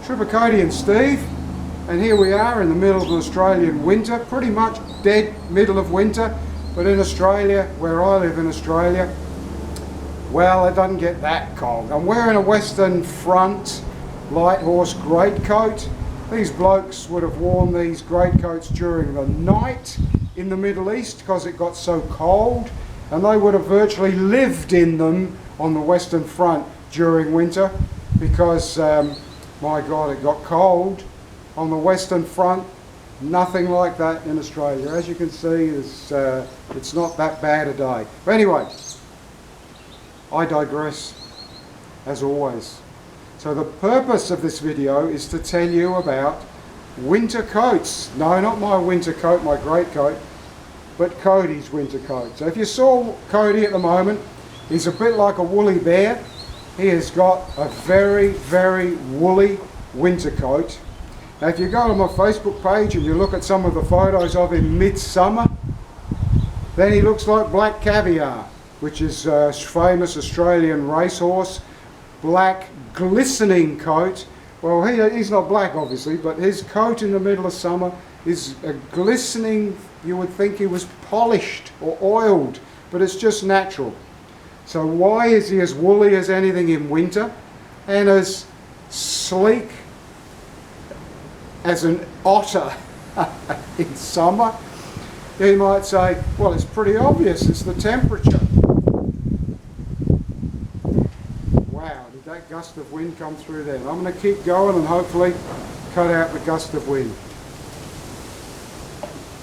Tripocodian Steve, and here we are in the middle of the Australian winter, pretty much dead middle of winter, but in Australia, where I live in Australia, well, it doesn't get that cold. I'm wearing a Western Front light horse greatcoat. These blokes would have worn these greatcoats during the night in the Middle East because it got so cold, and they would have virtually lived in them on the Western Front during winter because, my God, it got cold on the Western Front. Nothing like that in Australia. As you can see, it's not that bad a day. But anyway, I digress, as always. So the purpose of this video is to tell you about winter coats. No, not my winter coat, my greatcoat, but Cody's winter coat. So if you saw Cody at the moment, he's a bit like a woolly bear. He has got a very, very woolly winter coat. Now if you go to my Facebook page and you look at some of the photos of him midsummer, then he looks like Black Caviar, which is a famous Australian racehorse. Black glistening coat. Well, he's not black obviously, but his coat in the middle of summer is a glistening, you would think he was polished or oiled, but it's just natural. So why is he as woolly as anything in winter and as sleek as an otter in summer? You might say, well, it's pretty obvious, it's the temperature. Wow, did that gust of wind come through there? I'm going to keep going and hopefully cut out the gust of wind.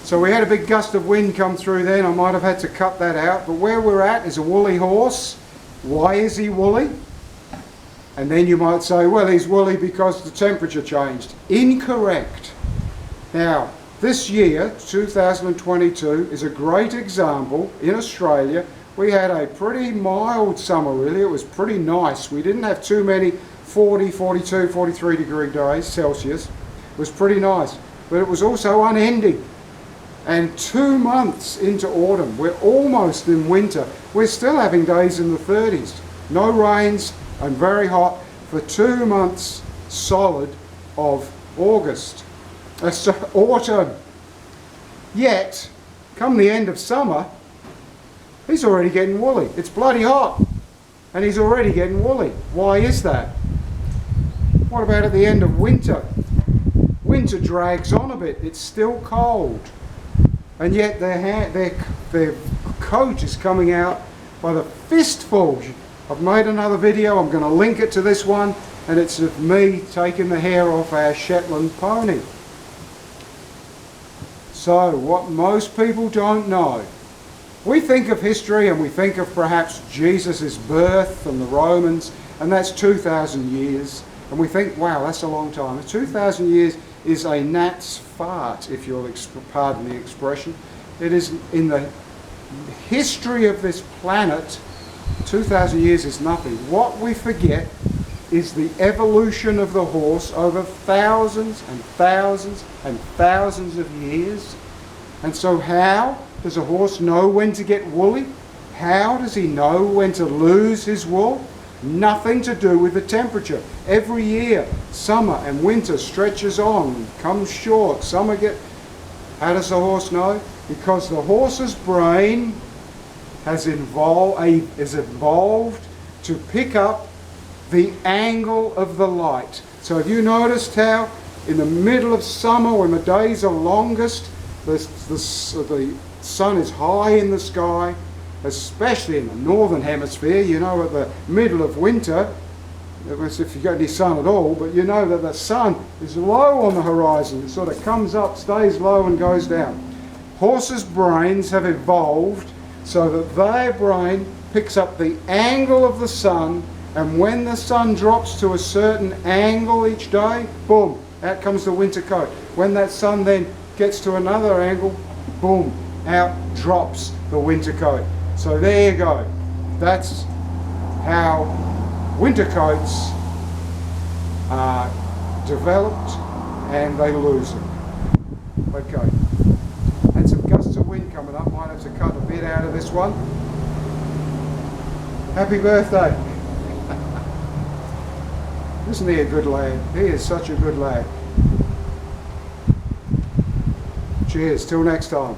So we had a big gust of wind come through then. I might have had to cut that out, but where we're at is a woolly horse. Why is he woolly? And then you might say, well, he's woolly because the temperature changed. Incorrect. Now, this year, 2022, is a great example. In Australia, we had a pretty mild summer, really. It was pretty nice. We didn't have too many 40, 42, 43 degree days Celsius. It was pretty nice, but it was also unending. And 2 months into autumn, we're almost in winter. We're still having days in the 30s. No rains and very hot for 2 months solid of August. Autumn. Yet, come the end of summer, he's already getting woolly. It's bloody hot. And he's already getting woolly. Why is that? What about at the end of winter? Winter drags on a bit. It's still cold. And yet their coat is coming out by the fistful. I've made another video, I'm going to link it to this one, and it's of me taking the hair off our Shetland pony. So, what most people don't know, we think of history and we think of perhaps Jesus' birth and the Romans, and that's 2,000 years, and we think, wow, that's a long time. 2,000 years is a gnat's fart, if you'll pardon the expression. It is in the history of this planet, 2,000 years is nothing. What we forget is the evolution of the horse over thousands and thousands and thousands of years. And so how does a horse know when to get woolly? How does he know when to lose his wool? Nothing to do with the temperature. Every year, summer and winter stretches on, comes short. Summer How does the horse know? Because the horse's brain has evolved to pick up the angle of the light. So have you noticed how in the middle of summer, when the days are longest, the sun is high in the sky, especially in the northern hemisphere. You know, at the middle of winter, if you got any sun at all, but you know that the sun is low on the horizon. It sort of comes up, stays low and goes down. Horses' brains have evolved so that their brain picks up the angle of the sun, and when the sun drops to a certain angle each day, boom, out comes the winter coat. When that sun then gets to another angle, boom, out drops the winter coat. So there you go. That's how winter coats are developed, and they lose them. Okay. And some gusts of wind coming up. Might have to cut a bit out of this one. Happy birthday. Isn't he a good lad? He is such a good lad. Cheers, till next time.